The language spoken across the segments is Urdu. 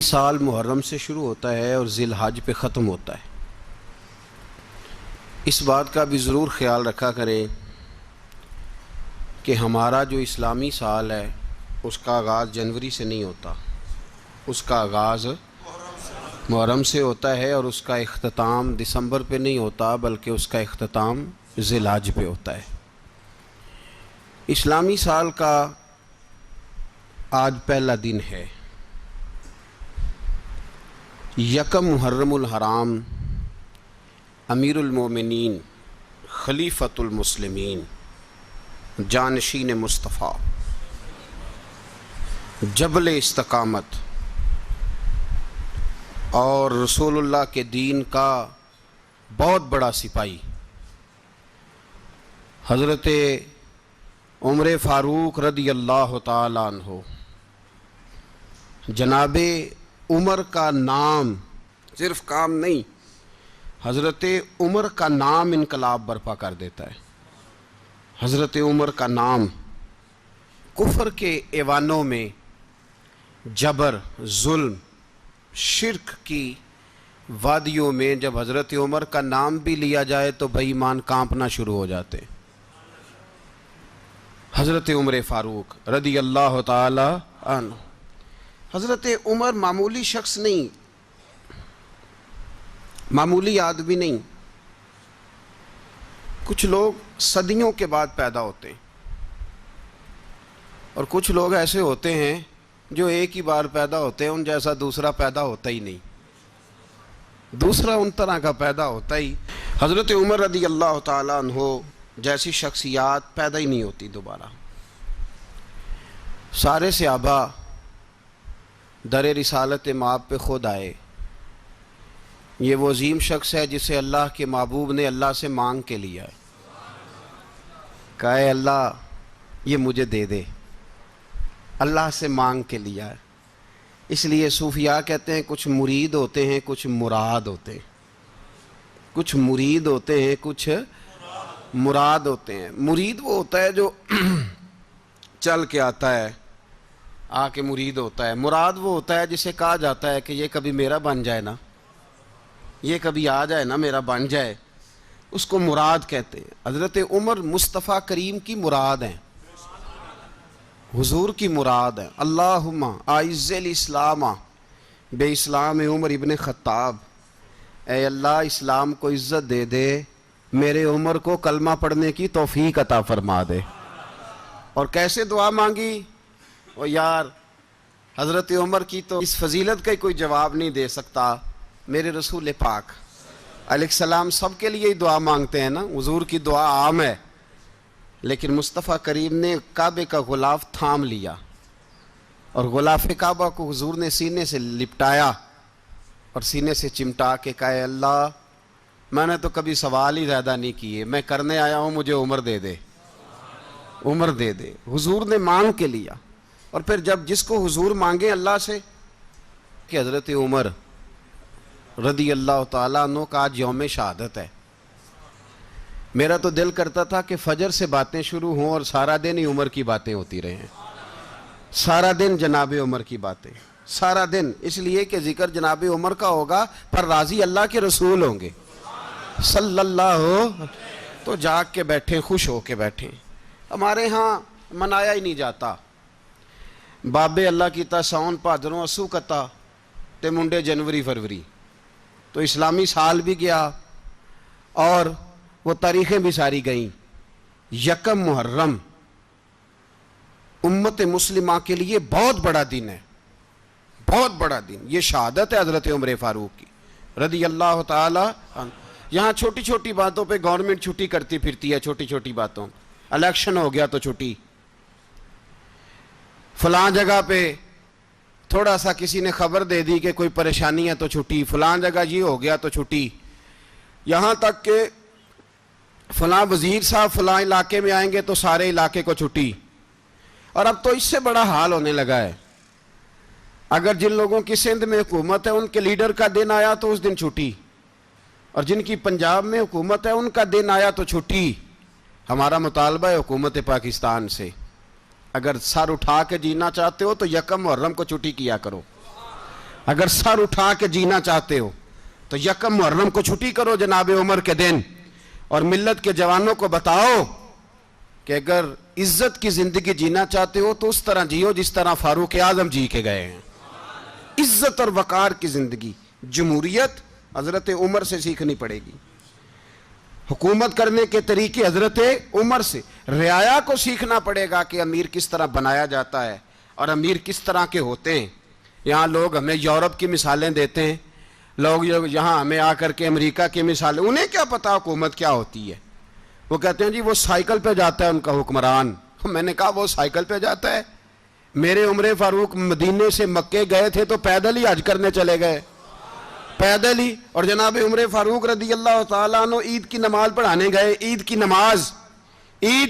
سال محرم سے شروع ہوتا ہے اور ذی الحج پہ ختم ہوتا ہے۔ اس بات کا بھی ضرور خیال رکھا کریں کہ ہمارا جو اسلامی سال ہے اس کا آغاز جنوری سے نہیں ہوتا، اس کا آغاز محرم سے ہوتا ہے اور اس کا اختتام دسمبر پہ نہیں ہوتا بلکہ اس کا اختتام ذی الحج پہ ہوتا ہے۔ اسلامی سال کا آج پہلا دن ہے، یکم محرم الحرام، امیر المومنین خلیفۃ المسلمین جانشین مصطفیٰ جبل استقامت اور رسول اللہ کے دین کا بہت بڑا سپاہی حضرت عمر فاروق رضی اللہ تعالی عنہ، جناب عمر کا نام صرف کام نہیں، حضرت عمر کا نام انقلاب برپا کر دیتا ہے۔ حضرت عمر کا نام کفر کے ایوانوں میں جبر، ظلم، شرک کی وادیوں میں جب حضرت عمر کا نام بھی لیا جائے تو بے ایمان کانپنا شروع ہو جاتے ہیں۔ حضرت عمر فاروق رضی اللہ تعالی عنہ، حضرت عمر معمولی شخص نہیں، معمولی آدمی نہیں۔ کچھ لوگ صدیوں کے بعد پیدا ہوتے ہیں اور کچھ لوگ ایسے ہوتے ہیں جو ایک ہی بار پیدا ہوتے ہیں، ان جیسا دوسرا پیدا ہوتا ہی نہیں، دوسرا ان طرح کا پیدا ہوتا ہی۔ حضرت عمر رضی اللہ تعالی عنہ جیسی شخصیات پیدا ہی نہیں ہوتی دوبارہ۔ سارے صحابہ در رسالت مآب پہ خود آئے۔ یہ وہ عظیم شخص ہے جسے اللہ کے محبوب نے اللہ سے مانگ کے لیا ہے، کہا اے اللہ یہ مجھے دے دے، اللہ سے مانگ کے لیا ہے۔ اس لیے صوفیاء کہتے ہیں کچھ مرید ہوتے ہیں کچھ مراد ہوتے ہیں، کچھ مرید ہوتے ہیں کچھ مراد ہوتے ہیں۔ مرید وہ ہوتا ہے جو چل کے آتا ہے، آ کے مرید ہوتا ہے۔ مراد وہ ہوتا ہے جسے کہا جاتا ہے کہ یہ کبھی میرا بن جائے نا، یہ کبھی آ جائے نا، میرا بن جائے، اس کو مراد کہتے ہیں۔ حضرت عمر مصطفیٰ کریم کی مراد ہیں، حضور کی مراد ہیں۔ اللہم اعز الاسلام بے اسلام عمر ابن خطاب، اے اللہ اسلام کو عزت دے دے، میرے عمر کو کلمہ پڑھنے کی توفیق عطا فرما دے۔ اور کیسے دعا مانگی؟ او یار حضرت عمر کی تو اس فضیلت کا کوئی جواب نہیں دے سکتا، میرے رسول پاک علیہ السلام سب کے لیے ہی دعا مانگتے ہیں نا، حضور کی دعا عام ہے، لیکن مصطفیٰ کریم نے کعبے کا غلاف تھام لیا اور غلاف کعبہ کو حضور نے سینے سے لپٹایا اور سینے سے چمٹا کے کہا اے اللہ میں نے تو کبھی سوال ہی زیادہ نہیں کیے، میں کرنے آیا ہوں، مجھے عمر دے دے، عمر دے دے۔ حضور نے مانگ کے لیا۔ اور پھر جب جس کو حضور مانگے اللہ سے کہ حضرت عمر رضی اللہ تعالیٰ عنہ کا آج یوم شہادت ہے، میرا تو دل کرتا تھا کہ فجر سے باتیں شروع ہوں اور سارا دن ہی عمر کی باتیں ہوتی رہیں، سارا دن جناب عمر کی باتیں، سارا دن، اس لیے کہ ذکر جناب عمر کا ہوگا پر راضی اللہ کے رسول ہوں گے صلی اللہ، تو جاگ کے بیٹھیں، خوش ہو کے بیٹھیں۔ ہمارے ہاں منایا ہی نہیں جاتا، بابے اللہ کیتا ساؤن بھادروں اسو کتا تے منڈے جنوری فروری، تو اسلامی سال بھی گیا اور وہ تاریخیں بھی ساری گئیں۔ یکم محرم امت مسلمہ کے لیے بہت بڑا دن ہے، بہت بڑا دن، یہ شہادت ہے حضرت عمر فاروق کی رضی اللہ تعالی عنہ۔ یہاں چھوٹی چھوٹی باتوں پہ گورنمنٹ چھٹی کرتی پھرتی ہے، چھوٹی چھوٹی باتوں، الیکشن ہو گیا تو چھٹی، فلاں جگہ پہ تھوڑا سا کسی نے خبر دے دی کہ کوئی پریشانی ہے تو چھٹی، فلاں جگہ یہ ہو گیا تو چھٹی، یہاں تک کہ فلاں وزیر صاحب فلاں علاقے میں آئیں گے تو سارے علاقے کو چھٹی۔ اور اب تو اس سے بڑا حال ہونے لگا ہے، اگر جن لوگوں کی سندھ میں حکومت ہے ان کے لیڈر کا دن آیا تو اس دن چھٹی، اور جن کی پنجاب میں حکومت ہے ان کا دن آیا تو چھٹی۔ ہمارا مطالبہ ہے حکومت پاکستان سے، اگر سر اٹھا کے جینا چاہتے ہو تو یکم محرم کو چھٹی کیا کرو، اگر سر اٹھا کے جینا چاہتے ہو تو یکم محرم کو چھٹی کرو جناب عمر کے دن، اور ملت کے جوانوں کو بتاؤ کہ اگر عزت کی زندگی جینا چاہتے ہو تو اس طرح جیو جس طرح فاروق اعظم جی کے گئے ہیں۔ عزت اور وقار کی زندگی، جمہوریت حضرت عمر سے سیکھنی پڑے گی، حکومت کرنے کے طریقے حضرت عمر سے، رعایا کو سیکھنا پڑے گا کہ امیر کس طرح بنایا جاتا ہے اور امیر کس طرح کے ہوتے ہیں۔ یہاں لوگ ہمیں یورپ کی مثالیں دیتے ہیں، لوگ یہاں ہمیں آ کر کے امریکہ کی مثالیں، انہیں کیا پتا حکومت کیا ہوتی ہے؟ وہ کہتے ہیں جی وہ سائیکل پہ جاتا ہے ان کا حکمران۔ میں نے کہا وہ سائیکل پہ جاتا ہے؟ میرے عمر فاروق مدینے سے مکے گئے تھے تو پیدل ہی حج کرنے چلے گئے، پیدل ہی۔ اور جناب عمر فاروق رضی اللہ تعالیٰ عنہ عید کی نماز پڑھانے گئے، عید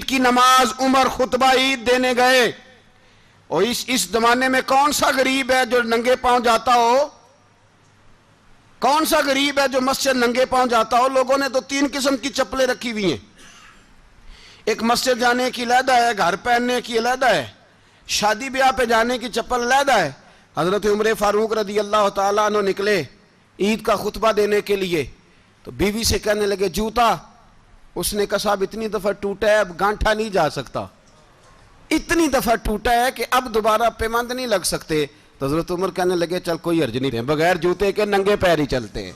کی نماز عمر خطبہ عید دینے گئے۔ اور اس زمانے میں کون سا غریب ہے جو ننگے پاؤں جاتا ہو؟ کون سا غریب ہے جو مسجد ننگے پاؤں جاتا ہو؟ لوگوں نے تو 3 قسم کی چپلیں رکھی ہوئی ہیں، ایک مسجد جانے کی علیحدہ ہے، گھر پہننے کی علیحدہ ہے، شادی بیاہ پہ جانے کی چپل علیحدہ ہے۔ حضرت عمر فاروق رضی اللہ تعالیٰ عنہ نکلے عید کا خطبہ دینے کے لیے تو بیوی سے کہنے لگے جوتا، اس نے کہا صاحب اتنی دفعہ ٹوٹا ہے اب گانٹھا نہیں جا سکتا، اتنی دفعہ ٹوٹا ہے کہ اب دوبارہ پیمند نہیں لگ سکتے۔ تو حضرت عمر کہنے لگے چل کوئی حرج نہیں، بغیر جوتے کے ننگے پیر ہی چلتے ہیں،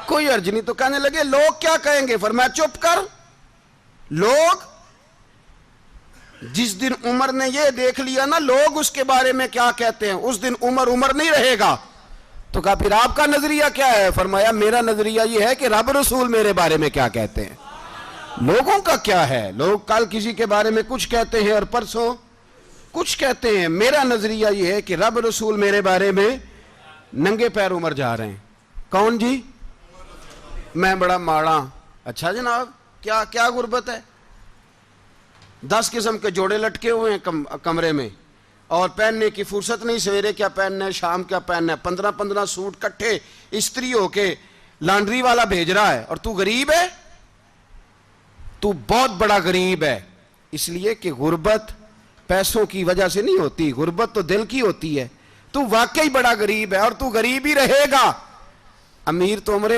کوئی حرج نہیں۔ تو کہنے لگے لوگ کیا کہیں گے؟ فرمایا چپ کر، لوگ جس دن عمر نے یہ دیکھ لیا نا لوگ اس کے بارے میں کیا کہتے ہیں، اس دن عمر نہیں رہے گا۔ تو کہا پھر آپ کا نظریہ کیا ہے؟ فرمایا میرا نظریہ یہ ہے کہ رب رسول میرے بارے میں کیا کہتے ہیں، لوگوں کا کیا ہے؟ لوگ کل کسی کے بارے میں کچھ کہتے ہیں اور پرسوں کچھ کہتے ہیں، میرا نظریہ یہ ہے کہ رب رسول میرے بارے میں ننگے پیر عمر جا رہے ہیں۔ کون جی؟ میں بڑا ماڑا۔ اچھا جناب کیا غربت ہے؟ 10 قسم کے جوڑے لٹکے ہوئے ہیں کمرے میں اور پہننے کی فرصت نہیں، سویرے کیا پہننا ہے شام کیا پہننا ہے، 15 سوٹ کٹھے استری ہو کے لانڈری والا بھیج رہا ہے، اور تو غریب ہے، تو بہت بڑا غریب ہے۔ اس لیے کہ غربت پیسوں کی وجہ سے نہیں ہوتی، غربت تو دل کی ہوتی ہے۔ تو واقعی بڑا غریب ہے اور تو غریب ہی رہے گا۔ امیر تو عمر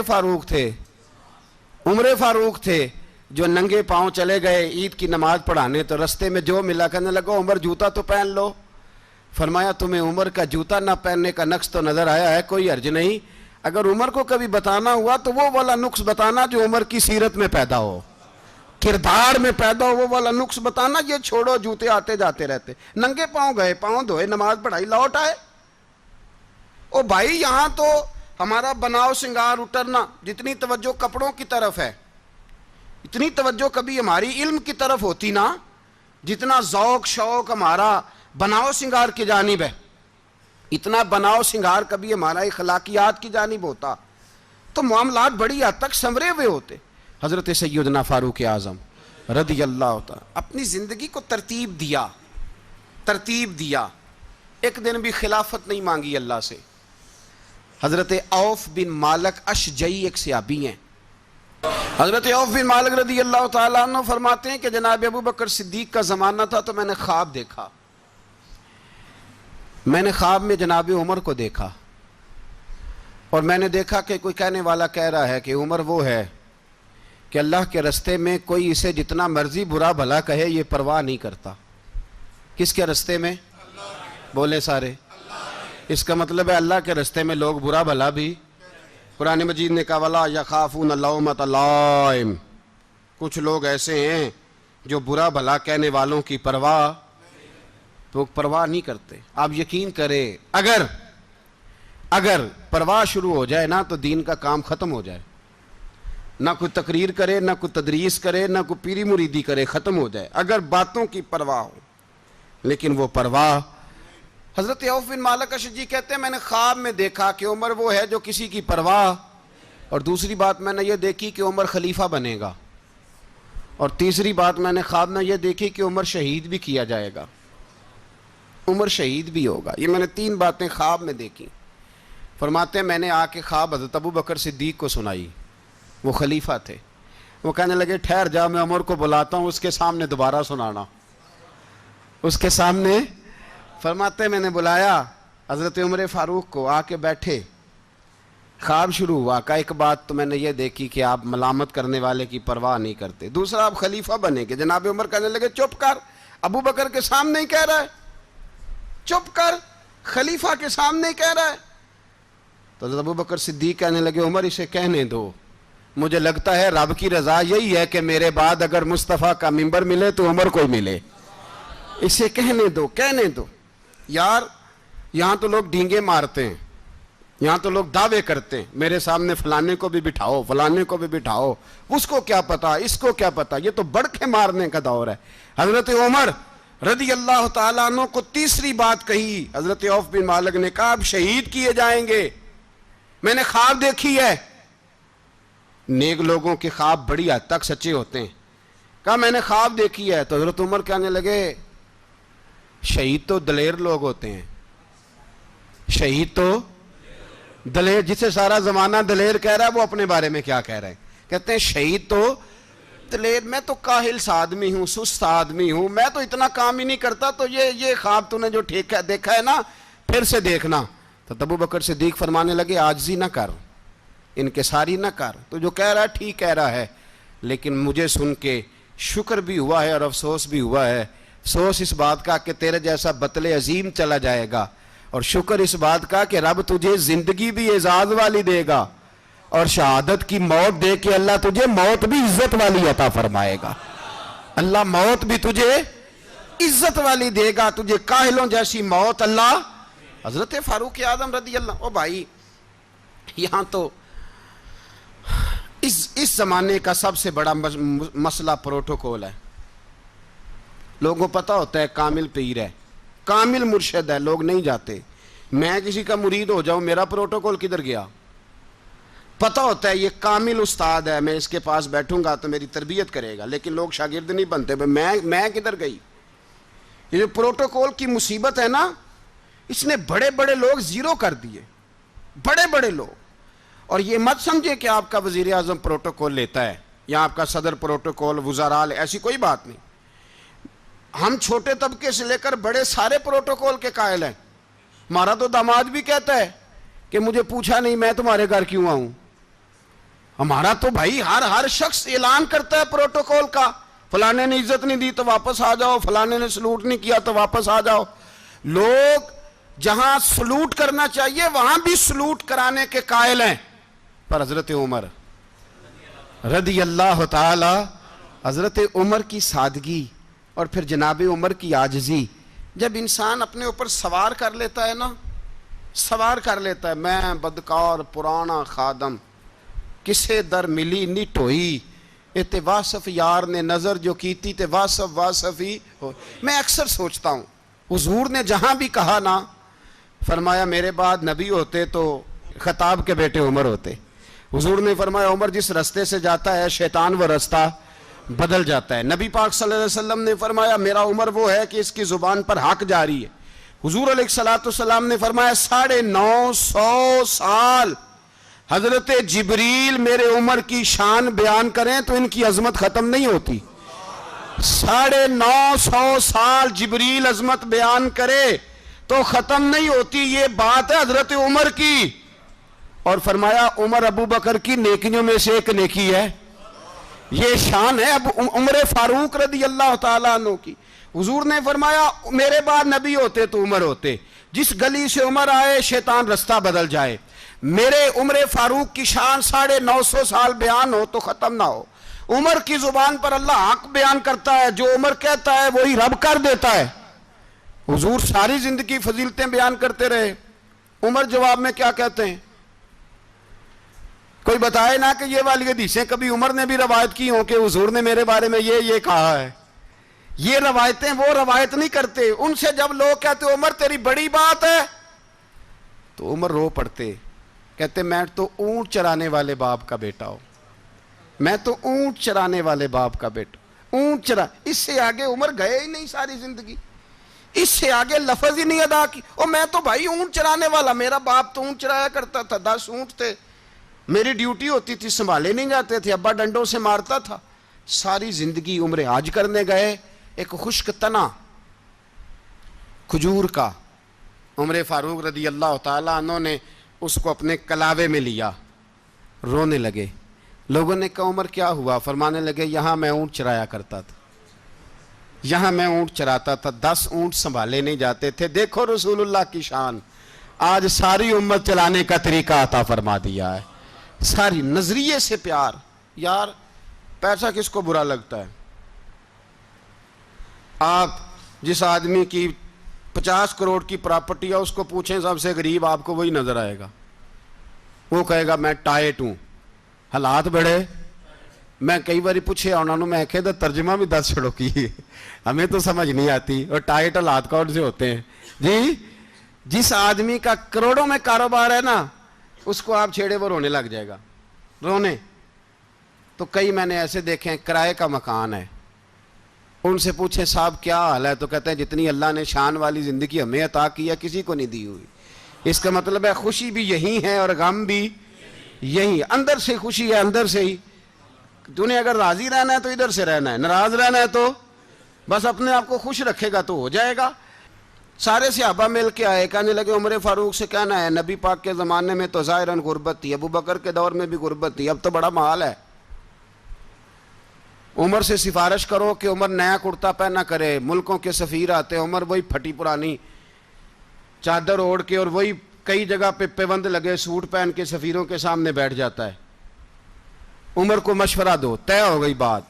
فاروق تھے جو ننگے پاؤں چلے گئے عید کی نماز پڑھانے، تو رستے میں جو ملا کہنے لگا عمر جوتا تو پہن لو۔ فرمایا تمہیں عمر کا جوتا نہ پہننے کا نقص تو نظر آیا ہے، کوئی حرج نہیں، اگر عمر کو کبھی بتانا ہوا تو وہ والا نقص بتانا جو عمر کی سیرت میں پیدا ہو، کردار میں پیدا ہو، وہ والا نقص بتانا، یہ چھوڑو جوتے آتے جاتے رہتے۔ ننگے پاؤں گئے، پاؤں دھوئے، نماز پڑھائی، لوٹ آئے۔ او بھائی یہاں تو ہمارا بناؤ سنگار اترنا، جتنی توجہ کپڑوں کی طرف ہے اتنی توجہ کبھی ہماری علم کی طرف ہوتی نا، جتنا ذوق شوق ہمارا بناؤ سنگار کی جانب ہے، اتنا بناؤ سنگار کبھی ہمارا اخلاقیات کی جانب ہوتا تو معاملات بڑی حد تک سنورے ہوئے ہوتے۔ حضرت سیدنا فاروق اعظم رضی اللہ تعالی اپنی زندگی کو ترتیب دیا، ایک دن بھی خلافت نہیں مانگی اللہ سے۔ حضرت عوف بن مالک اشجعی ایک صحابی ہیں، حضرت عوف بن مالک رضی اللہ تعالیٰ عنہ فرماتے ہیں کہ جناب ابو بکر صدیق کا زمانہ تھا تو میں نے خواب دیکھا، میں نے خواب میں جناب عمر کو دیکھا، اور میں نے دیکھا کہ کوئی کہنے والا کہہ رہا ہے کہ عمر وہ ہے کہ اللہ کے رستے میں کوئی اسے جتنا مرضی برا بھلا کہے یہ پرواہ نہیں کرتا۔ کس کے رستے میں؟ بولے سارے۔ اس کا مطلب ہے اللہ کے رستے میں لوگ برا بھلا بھی، قرآن مجید نے کہا وَلَا يَخَافُونَ لَوْمَةَ لَائِمٍ، کچھ لوگ ایسے ہیں جو برا بھلا کہنے والوں کی پرواہ نہیں کرتے۔ آپ یقین کریں اگر پرواہ شروع ہو جائے نا تو دین کا کام ختم ہو جائے، نہ کوئی تقریر کرے، نہ کوئی تدریس کرے، نہ کوئی پیری مریدی کرے، ختم ہو جائے اگر باتوں کی پرواہ ہو۔ لیکن وہ پرواہ، حضرت عوف بن مالک اشجعی کہتے ہیں میں نے خواب میں دیکھا کہ عمر وہ ہے جو کسی کی پرواہ، اور دوسری بات میں نے یہ دیکھی کہ عمر خلیفہ بنے گا، اور تیسری بات میں نے خواب میں یہ دیکھی کہ عمر شہید بھی کیا جائے گا، عمر شہید بھی ہوگا۔ یہ میں نے 3 باتیں خواب میں دیکھی۔ فرماتے ہیں میں نے آ کے خواب حضرت ابو بکر صدیق کو سنائی، وہ خلیفہ تھے، وہ کہنے لگے ٹھہر جا میں عمر کو بلاتا ہوں، اس کے سامنے دوبارہ سنانا، اس کے سامنے۔ فرماتے ہیں میں نے بلایا حضرت عمر فاروق کو آ کے بیٹھے، خواب شروع ہوا کہ ایک بات تو میں نے یہ دیکھی کہ آپ ملامت کرنے والے کی پرواہ نہیں کرتے، دوسرا آپ خلیفہ بنے کہ جناب عمر کہنے لگے چپ کر، ابو بکر کے سامنے ہی کہہ رہا ہے، چپ کر، خلیفہ کے سامنے ہی کہہ رہا ہے۔ تو حضرت ابو بکر صدیق کہنے لگے عمر اسے کہنے دو، مجھے لگتا ہے رب کی رضا یہی ہے کہ میرے بعد اگر مصطفیٰ کا منبر ملے تو عمر کو ملے، اسے کہنے دو، کہنے دو۔ یار یہاں تو لوگ ڈینگے مارتے ہیں، یہاں تو لوگ دعوے کرتے ہیں میرے سامنے فلانے کو بھی بٹھاؤ، فلانے کو بھی بٹھاؤ، اس کو کیا پتا، اس کو کیا پتا، یہ تو بڑکے مارنے کا دور ہے۔ حضرت عمر رضی اللہ تعالیٰ عنہ کو تیسری بات کہی، حضرت عوف بن مالک نے کہا اب شہید کیے جائیں گے، میں نے خواب دیکھی ہے۔ نیک لوگوں کے خواب بڑی حد تک سچے ہوتے ہیں، کہا میں نے خواب دیکھی ہے۔ تو حضرت عمر کہنے لگے شہید تو دلیر لوگ ہوتے ہیں، شہید تو دلیر، جسے سارا زمانہ دلیر کہہ رہا ہے وہ اپنے بارے میں کیا کہہ رہے ہیں، کہتے ہیں شہید تو دلیر، میں تو کاہل سا آدمی ہوں، سست آدمی ہوں، میں تو اتنا کام ہی نہیں کرتا، تو یہ خواب تو نے جو دیکھا ہے نا پھر سے دیکھنا۔ تو ابو بکر صدیق فرمانے لگے عاجزی نہ کر، انکساری نہ کر، تو جو کہہ رہا ہے ٹھیک کہہ رہا ہے، لیکن مجھے سن کے شکر بھی ہوا ہے اور افسوس بھی ہوا ہے۔ افسوس اس بات کا کہ تیرے جیسا بطل عظیم چلا جائے گا، اور شکر اس بات کا کہ رب تجھے زندگی بھی اعزاز والی دے گا، اور شہادت کی موت دے کے اللہ تجھے موت بھی عزت والی عطا فرمائے گا۔ اللہ موت بھی تجھے عزت والی دے گا، تجھے کاہلوں جیسی موت اللہ۔ حضرت فاروق اعظم رضی اللہ، او بھائی یہاں تو اس زمانے کا سب سے بڑا مسئلہ پروٹوکول ہے۔ لوگوں کو پتہ ہوتا ہے کامل پیر ہے، کامل مرشد ہے، لوگ نہیں جاتے۔ میں کسی کا مرید ہو جاؤں، میرا پروٹوکول کدھر گیا؟ پتہ ہوتا ہے یہ کامل استاد ہے، میں اس کے پاس بیٹھوں گا تو میری تربیت کرے گا، لیکن لوگ شاگرد نہیں بنتے، میں کدھر گئی؟ یہ جو پروٹوکول کی مصیبت ہے نا، اس نے بڑے بڑے لوگ زیرو کر دیے، بڑے بڑے لوگ۔ اور یہ مت سمجھے کہ آپ کا وزیر اعظم پروٹوکول لیتا ہے یا آپ کا صدر پروٹوکول، وزراء، ایسی کوئی بات نہیں۔ ہم چھوٹے طبقے سے لے کر بڑے سارے پروٹوکول کے قائل ہیں۔ ہمارا تو داماد بھی کہتا ہے کہ مجھے پوچھا نہیں میں تمہارے گھر کیوں آؤں۔ ہمارا تو بھائی ہر شخص اعلان کرتا ہے پروٹوکول کا، فلانے نے عزت نہیں دی تو واپس آ جاؤ، فلانے نے سلوٹ نہیں کیا تو واپس آ جاؤ۔ لوگ جہاں سلوٹ کرنا چاہیے وہاں بھی سلوٹ کرانے کے قائل ہیں، پر حضرت عمر رضی اللہ تعالی، حضرت عمر کی سادگی اور پھر جناب عمر کی عاجزی، جب انسان اپنے اوپر سوار کر لیتا ہے نا، سوار کر لیتا ہے، میں بدکار پرانا خادم، کسے در ملی نٹ ہوئی، تے واصف یار نے نظر جو کیتی تے واصف ہی ہو۔ میں اکثر سوچتا ہوں حضور نے جہاں بھی کہا نا، فرمایا میرے بعد نبی ہوتے تو خطاب کے بیٹے عمر ہوتے۔ حضور نے فرمایا عمر جس رستے سے جاتا ہے شیطان وہ رستہ بدل جاتا ہے۔ نبی پاک صلی اللہ علیہ وسلم نے فرمایا میرا عمر وہ ہے کہ اس کی زبان پر حق جاری ہے۔ حضور علیہ السلام نے فرمایا 950 سال حضرت جبریل میرے عمر کی شان بیان کریں تو ان کی عظمت ختم نہیں ہوتی۔ 950 سال جبریل عظمت بیان کرے تو ختم نہیں ہوتی۔ یہ بات ہے حضرت عمر کی، اور فرمایا عمر ابو بکر کی نیکیوں میں سے ایک نیکی ہے، یہ شان ہے اب عمر فاروق رضی اللہ تعالیٰ عنہ کی۔ حضور نے فرمایا میرے بعد نبی ہوتے تو عمر ہوتے، جس گلی سے عمر آئے شیطان رستہ بدل جائے۔ میرے عمر فاروق کی شان 950 سال بیان ہو تو ختم نہ ہو۔ عمر کی زبان پر اللہ حق بیان کرتا ہے، جو عمر کہتا ہے وہی رب کر دیتا ہے۔ حضور ساری زندگی فضیلتیں بیان کرتے رہے، عمر جواب میں کیا کہتے ہیں؟ کوئی بتائے نا کہ یہ والی حدیثیں کبھی عمر نے بھی روایت کی ہوں کہ حضور نے میرے بارے میں یہ کہا ہے۔ یہ روایتیں وہ روایت نہیں کرتے، ان سے جب لوگ کہتے عمر تیری بڑی بات ہے تو عمر رو پڑتے، کہتے میں تو اونٹ چرانے والے باپ کا بیٹا ہوں، میں تو اونٹ چرانے والے باپ کا بیٹا، اونٹ چرا۔ اس سے آگے عمر گئے ہی نہیں ساری زندگی، اس سے آگے لفظ ہی نہیں ادا کی۔ اور میں تو بھائی اونٹ چرانے والا، میرا باپ تو اونٹ چرایا کرتا تھا، 10 اونٹ تھے، میری ڈیوٹی ہوتی تھی، سنبھالے نہیں جاتے تھے، ابا ڈنڈوں سے مارتا تھا۔ ساری زندگی عمر حج کرنے گئے، ایک خشک تنا کھجور کا عمر فاروق رضی اللہ تعالیٰ عنہ نے اس کو اپنے کلاوے میں لیا، رونے لگے۔ لوگوں نے کہا عمر کیا ہوا؟ فرمانے لگے یہاں میں اونٹ چرایا کرتا تھا، یہاں میں اونٹ چراتا تھا، 10 اونٹ سنبھالے نہیں جاتے تھے، دیکھو رسول اللہ کی شان، آج ساری امت چلانے کا طریقہ عطا فرما دیا ہے۔ ساری نظریے سے پیار۔ یار پیسہ کس کو برا لگتا ہے؟ آپ جس آدمی کی 50 کروڑ کی پراپرٹی ہے اس کو پوچھیں سب سے غریب، آپ کو وہی نظر آئے گا۔ وہ کہے گا میں ٹائٹ ہوں، حالات بڑے۔ میں کئی باری پوچھے انہوں نے، میں کہتا ترجمہ بھی 10 چھڑوں کی، ہمیں تو سمجھ نہیں آتی، اور ٹائٹ حالات کون سے ہوتے ہیں جی؟ جس آدمی کا کروڑوں میں کاروبار ہے نا، اس کو آپ چھیڑے وہ رونے لگ جائے گا، رونے۔ تو کئی میں نے ایسے دیکھے ہیں کرائے کا مکان ہے، ان سے پوچھیں صاحب کیا حال ہے، تو کہتے ہیں جتنی اللہ نے شان والی زندگی ہمیں عطا کی ہے کسی کو نہیں دی ہوئی۔ اس کا مطلب ہے خوشی بھی یہی ہے اور غم بھی یہی، اندر سے خوشی ہے، اندر سے ہی۔ تو نے اگر راضی رہنا ہے تو ادھر سے رہنا ہے، ناراض رہنا ہے تو بس اپنے آپ کو خوش رکھے گا تو ہو جائے گا۔ سارے صحابہ مل کے آئے، کہنے لگے عمر فاروق سے کہنا ہے نبی پاک کے زمانے میں تو ظاہراً غربت تھی، ابو بکر کے دور میں بھی غربت تھی، اب تو بڑا مال ہے، عمر سے سفارش کرو کہ عمر نیا کرتا پہنا کرے۔ ملکوں کے سفیر آتے، عمر وہی پھٹی پرانی چادر اوڑھ کے اور وہی کئی جگہ پہ پیوند لگے سوٹ پہن کے سفیروں کے سامنے بیٹھ جاتا ہے۔ عمر کو مشورہ دو، طے ہو گئی بات۔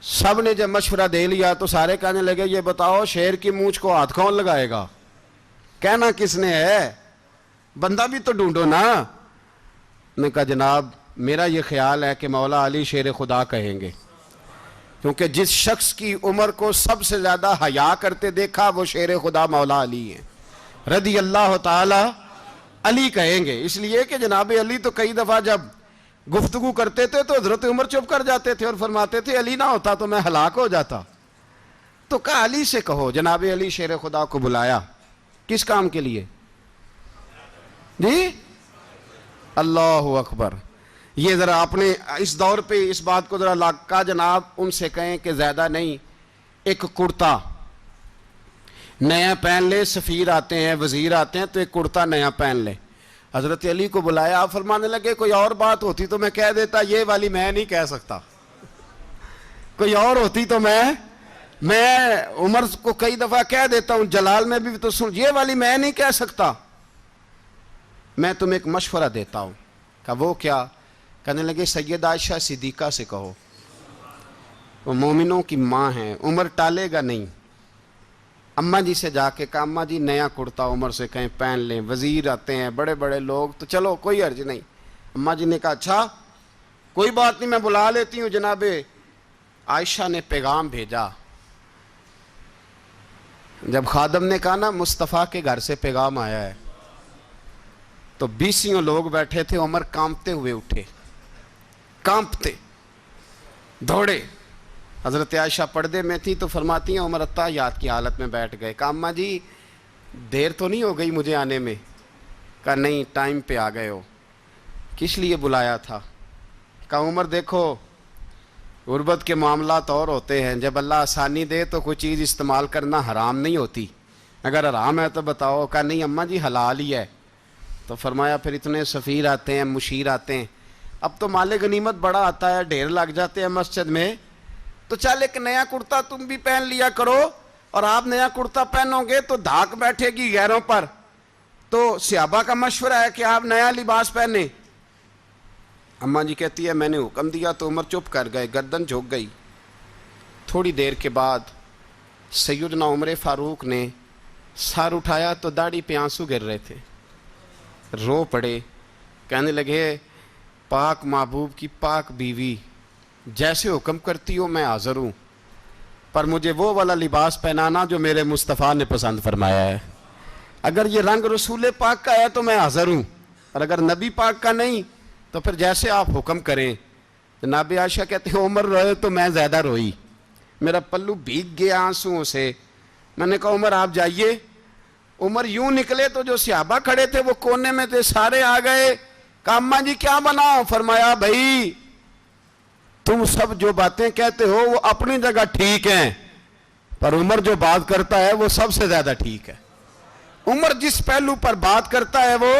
سب نے جب مشورہ دے لیا تو سارے کہنے لگے یہ بتاؤ شیر کی مونچھ کو ہاتھ کون لگائے گا؟ کہنا کس نے ہے؟ بندہ بھی تو ڈھونڈو نا۔ نے کہا جناب میرا یہ خیال ہے کہ مولا علی شیر خدا کہیں گے، کیونکہ جس شخص کی عمر کو سب سے زیادہ حیا کرتے دیکھا وہ شیر خدا مولا علی ہیں رضی اللہ تعالی علی کہیں گے۔ اس لیے کہ جناب علی تو کئی دفعہ جب گفتگو کرتے تھے تو حضرت عمر چپ کر جاتے تھے اور فرماتے تھے علی نہ ہوتا تو میں ہلاک ہو جاتا۔ تو کہا علی سے کہو۔ جناب علی شیر خدا کو بلایا، کس کام کے لیے جی؟ اللہ اکبر۔ یہ ذرا آپ نے اس دور پہ اس بات کو ذرا لاکا جناب ان سے کہیں کہ زیادہ نہیں، ایک کرتا نیا پہن لے، سفیر آتے ہیں وزیر آتے ہیں تو ایک کرتا نیا پہن لے۔ حضرت علی کو بلایا، آپ فرمانے لگے کوئی اور بات ہوتی تو میں کہہ دیتا، یہ والی میں نہیں کہہ سکتا، کوئی اور ہوتی تو میں عمر کو کئی دفعہ کہہ دیتا ہوں، جلال میں بھی تو سن، یہ والی میں نہیں کہہ سکتا، میں تمہیں ایک مشورہ دیتا ہوں۔ کہا وہ کیا؟ کہنے لگے سید عائشہ صدیقہ سے کہو، وہ مومنوں کی ماں ہیں، عمر ٹالے گا نہیں۔ اماں جی سے جا کے کہا اماں جی نیا کرتا عمر سے کہیں پہن لیں، وزیر آتے ہیں بڑے بڑے لوگ تو چلو کوئی حرج نہیں۔ اماں جی نے کہا اچھا کوئی بات نہیں میں بلا لیتی ہوں۔ جناب عائشہ نے پیغام بھیجا، جب خادم نے کہا نا مصطفیٰ کے گھر سے پیغام آیا ہے تو 20 لوگ بیٹھے تھے، عمر کانپتے ہوئے اٹھے، کانپتے دوڑے۔ حضرت عائشہ پردے میں تھی تو فرماتی ہیں عمر اتحیات کی حالت میں بیٹھ گئے۔ کہا اماں جی دیر تو نہیں ہو گئی مجھے آنے میں؟ کہا نہیں ٹائم پہ آ گئے ہو۔ کس لیے بلایا تھا؟ کہا عمر دیکھو غربت کے معاملات اور ہوتے ہیں، جب اللہ آسانی دے تو کوئی چیز استعمال کرنا حرام نہیں ہوتی، اگر حرام ہے تو بتاؤ۔ کہا نہیں اماں جی حلال ہی ہے۔ تو فرمایا پھر اتنے سفیر آتے ہیں مشیر آتے ہیں، اب تو مال غنیمت بڑا آتا ہے، ڈھیر لگ جاتے ہیں مسجد میں، تو چل ایک نیا کرتا تم بھی پہن لیا کرو، اور آپ نیا کرتا پہنو گے تو دھاک بیٹھے گی غیروں پر۔ تو صحابہ کا مشورہ ہے کہ آپ نیا لباس پہنے۔ اماں جی کہتی ہے میں نے حکم دیا تو عمر چپ کر گئے، گردن جھک گئی۔ تھوڑی دیر کے بعد سیدنا عمر فاروق نے سر اٹھایا تو داڑھی پہ آنسو گر رہے تھے، رو پڑے، کہنے لگے پاک محبوب کی پاک بیوی جیسے حکم کرتی ہو میں حاضر ہوں، پر مجھے وہ والا لباس پہنانا جو میرے مصطفیٰ نے پسند فرمایا ہے، اگر یہ رنگ رسول پاک کا ہے تو میں حاضر ہوں، اور اگر نبی پاک کا نہیں تو پھر جیسے آپ حکم کریں۔ جناب عائشہ کہتے ہیں عمر روئے تو میں زیادہ روئی، میرا پلو بھیگ گیا آنسوؤں سے۔ میں نے کہا عمر آپ جائیے۔ عمر یوں نکلے تو جو صحابہ کھڑے تھے وہ کونے میں تھے، سارے آ گئے۔ کہا اماں جی کیا بناؤ؟ فرمایا بھائی تم سب جو باتیں کہتے ہو وہ اپنی جگہ ٹھیک ہیں، پر عمر جو بات کرتا ہے وہ سب سے زیادہ ٹھیک ہے۔ عمر جس پہلو پر بات کرتا ہے وہ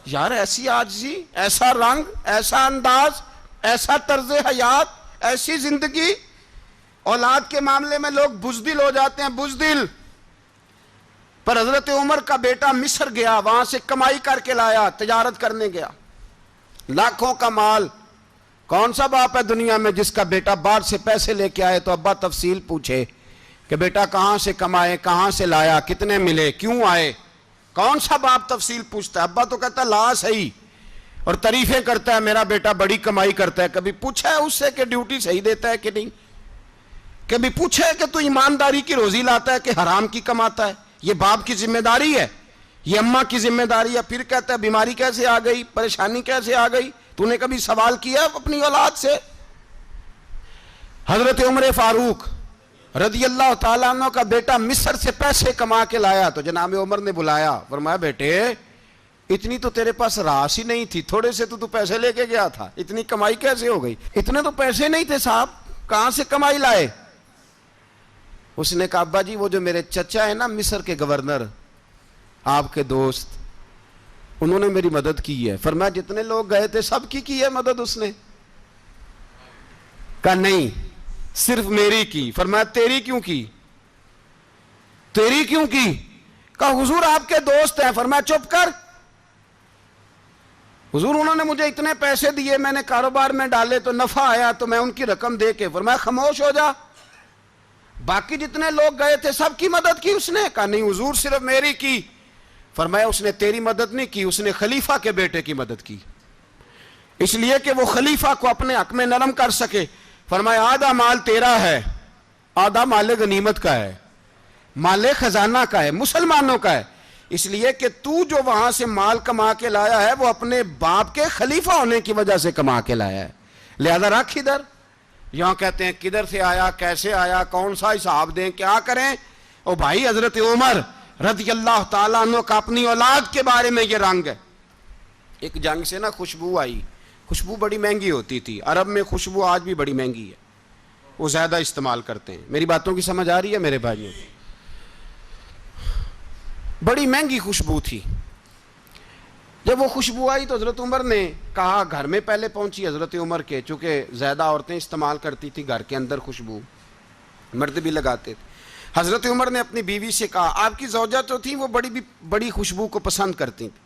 یار ایسی عاجزی، ایسا رنگ، ایسا انداز، ایسا طرز حیات، ایسی زندگی. اولاد کے معاملے میں لوگ بزدل ہو جاتے ہیں، بزدل. پر حضرت عمر کا بیٹا مصر گیا، وہاں سے کمائی کر کے لایا، تجارت کرنے گیا، لاکھوں کا مال. کون سا باپ ہے دنیا میں جس کا بیٹا باہر سے پیسے لے کے آئے تو ابا تفصیل پوچھے کہ بیٹا کہاں سے کمائے، کہاں سے لایا، کتنے ملے، کیوں آئے؟ کون سا باپ تفصیل پوچھتا ہے؟ ابا تو کہتا ہے لا صحیح، اور تعریفیں کرتا ہے میرا بیٹا بڑی کمائی کرتا ہے. کبھی پوچھا ہے اس سے کہ ڈیوٹی صحیح دیتا ہے کہ نہیں؟ کبھی پوچھا ہے کہ تو ایمانداری کی روزی لاتا ہے کہ حرام کی کماتا ہے؟ یہ باپ کی ذمہ داری ہے، یہ اماں کی ذمہ داری ہے. پھر کہتا ہے بیماری کیسے آ گئی، پریشانی کیسے آ گئی؟ تو نے کبھی سوال کیا اپنی اولاد سے؟ حضرت عمر فاروق رضی اللہ تعالیٰ عنہ کا بیٹا مصر سے پیسے کما کے لایا تو جناب عمر نے بلایا، فرمایا بیٹے اتنی تو تیرے پاس راس ہی نہیں تھی، تھوڑے سے تو پیسے لے کے گیا تھا، اتنی کمائی کیسے ہو گئی؟ اتنے تو پیسے نہیں تھے صاحب، کہاں سے کمائی لائے؟ اس نے کہا ابا جی وہ جو میرے چچا ہے نا مصر کے گورنر، آپ کے دوست، انہوں نے میری مدد کی ہے. فرمایا جتنے لوگ گئے تھے سب کی ہے مدد اس نے؟ کہا نہیں صرف میری کی. فرمایا تیری کیوں کی؟ تیری کیوں کی؟ کہا حضور آپ کے دوست ہیں. فرمایا چپ کر، حضور انہوں نے مجھے اتنے پیسے دیے، میں نے کاروبار میں ڈالے تو نفع آیا تو میں ان کی رقم دے کے. فرمایا خاموش ہو جا، باقی جتنے لوگ گئے تھے سب کی مدد کی اس نے؟ کہا نہیں حضور صرف میری کی. فرمایا اس نے تیری مدد نہیں کی، اس نے خلیفہ کے بیٹے کی مدد کی، اس لیے کہ وہ خلیفہ کو اپنے حق میں نرم کر سکے. فرمایا آدھا مال تیرا ہے، آدھا مال غنیمت کا ہے، مال خزانہ کا ہے، مسلمانوں کا ہے، اس لیے کہ تو جو وہاں سے مال کما کے لایا ہے وہ اپنے باپ کے خلیفہ ہونے کی وجہ سے کما کے لایا ہے، لہذا رکھ ادھر. یہاں کہتے ہیں کدھر سے آیا، کیسے آیا، کون سا حساب دیں، کیا کریں؟ او بھائی حضرت عمر رضی اللہ تعالیٰ عنہ کا اپنی اولاد کے بارے میں یہ رنگ ہے. ایک جنگ سے نا خوشبو آئی، خوشبو بڑی مہنگی ہوتی تھی، عرب میں خوشبو آج بھی بڑی مہنگی ہے، وہ زیادہ استعمال کرتے ہیں. میری باتوں کی سمجھ آ رہی ہے میرے بھائیوں؟ بڑی مہنگی خوشبو تھی. جب وہ خوشبو آئی تو حضرت عمر نے کہا، گھر میں پہلے پہنچی حضرت عمر کے، چونکہ زیادہ عورتیں استعمال کرتی تھی گھر کے اندر خوشبو، مرد بھی لگاتے تھے. حضرت عمر نے اپنی بیوی سے کہا، آپ کی زوجہ تو تھی وہ بڑی خوشبو کو پسند کرتی تھی.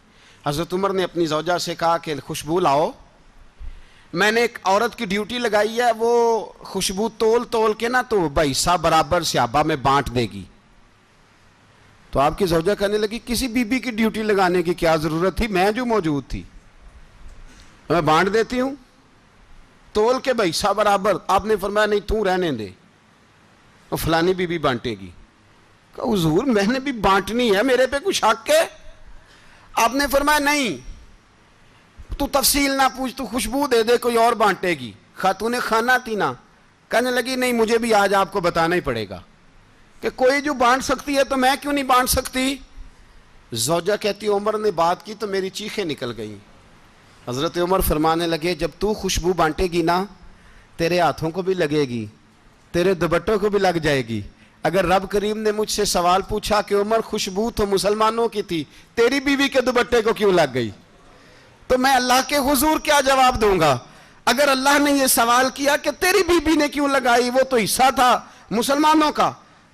حضرت عمر نے اپنی زوجہ سے کہا کہ خوشبو لاؤ، میں نے ایک عورت کی ڈیوٹی لگائی ہے، وہ خوشبو تول کے نا تو حصہ برابر صحابہ میں بانٹ دے گی. تو آپ کی زوجہ کہنے لگی کسی بی بی کی ڈیوٹی لگانے کی کیا ضرورت تھی، میں جو موجود تھی میں بانٹ دیتی ہوں تول کے حصہ برابر. آپ نے فرمایا نہیں تو رہنے دے، وہ فلانی بی بی بانٹے گی. کہا حضور میں نے بھی بانٹنی ہے، میرے پہ کچھ حق ہے؟ آپ نے فرمایا نہیں تو تفصیل نہ پوچھ، تو خوشبو دے دے، کوئی اور بانٹے گی. خاتون خانہ تھی نا، کہنے لگی نہیں مجھے بھی آج آپ کو بتانا ہی پڑے گا کہ کوئی جو بانٹ سکتی ہے تو میں کیوں نہیں بانٹ سکتی؟ زوجہ کہتی عمر نے بات کی تو میری چیخیں نکل گئیں. حضرت عمر فرمانے لگے جب تو خوشبو بانٹے گی نا تیرے ہاتھوں کو بھی لگے گی، تیرے دوپٹوں کو بھی لگ جائے گی. اگر رب کریم نے مجھ سے سوال پوچھا کہ عمر خوشبو تو مسلمانوں کی تھی، تیری بیوی کے دوپٹے کو کیوں لگ گئی، تو میں اللہ کے حضور کیا جواب دوں گا؟ اگر اللہ نے یہ سوال کیا کہ تیری بیوی نے کیوں لگائی، وہ تو حصہ تھا مسلمانوں کا،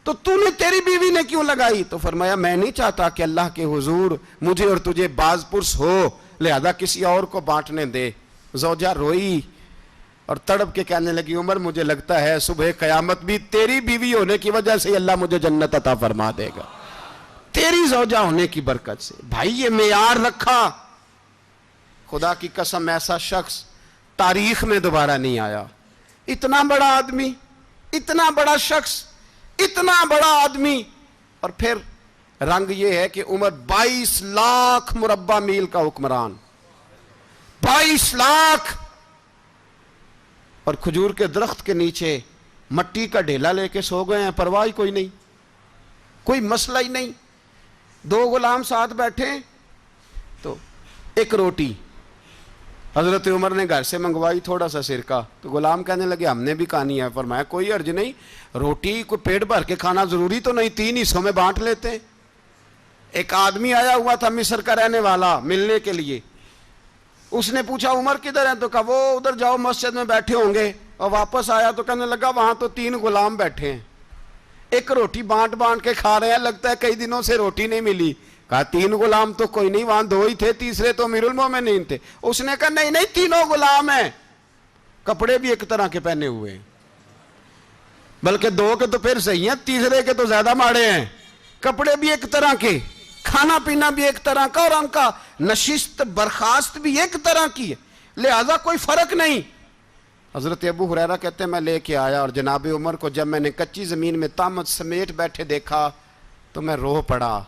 تو نے تیری بیوی نے کیوں لگائی؟ تو فرمایا میں نہیں چاہتا کہ اللہ کے حضور مجھے اور تجھے باز پرس ہو، لہذا کسی اور کو بانٹنے دے. زوجہ روئی اور تڑپ کے کہنے لگی عمر مجھے لگتا ہے صبح قیامت بھی تیری بیوی ہونے کی وجہ سے اللہ مجھے جنت عطا فرما دے گا، تیری زوجہ ہونے کی برکت سے. بھائی یہ معیار رکھا، خدا کی قسم ایسا شخص تاریخ میں دوبارہ نہیں آیا. اتنا بڑا آدمی، اتنا بڑا شخص، اتنا بڑا آدمی، اور پھر رنگ یہ ہے کہ عمر 22 لاکھ مربع میل کا حکمران، 22 لاکھ، اور کھجور کے درخت کے نیچے مٹی کا ڈھیلا لے کے سو گئے ہیں، پرواہ کوئی نہیں، کوئی مسئلہ ہی نہیں. 2 غلام ساتھ بیٹھے تو ایک روٹی حضرت عمر نے گھر سے منگوائی، تھوڑا سا سرکہ، تو غلام کہنے لگے ہم نے بھی کھانی ہے. فرمایا کوئی حرج نہیں، روٹی کو پیٹ بھر کے کھانا ضروری تو نہیں، 3 حصوں میں بانٹ لیتے ہیں. ایک آدمی آیا ہوا تھا مصر کا رہنے والا ملنے کے لیے. اس نے پوچھا عمر کدھر ہیں؟ تو کہا وہ ادھر جاؤ مسجد میں بیٹھے ہوں گے. اور واپس آیا تو کہنے لگا وہاں تو 3 غلام بیٹھے ہیں, ایک روٹی بانٹ بانٹ کے کھا رہے ہیں, لگتا ہے کئی دنوں سے روٹی نہیں ملی. کہا 3 غلام تو کوئی نہیں, وہاں 2 ہی تھے, تیسرے تو امیر المومنین تھے. اس نے کہا نہیں نہیں 3 غلام ہیں, کپڑے بھی ایک طرح کے پہنے ہوئے ہیں, بلکہ 2 کے تو پھر صحیح ہیں, تیسرے کے تو زیادہ ماڑے ہیں. کپڑے بھی ایک طرح کے, کھانا پینا بھی ایک طرح کا, اور ان کا نشست برخاست بھی ایک طرح کی ہے, لہذا کوئی فرق نہیں. حضرت ابو ہریرہ کہتے ہیں میں لے کے آیا, اور جناب عمر کو جب میں نے کچی زمین میں تامت سمیٹ بیٹھے دیکھا تو میں رو پڑا.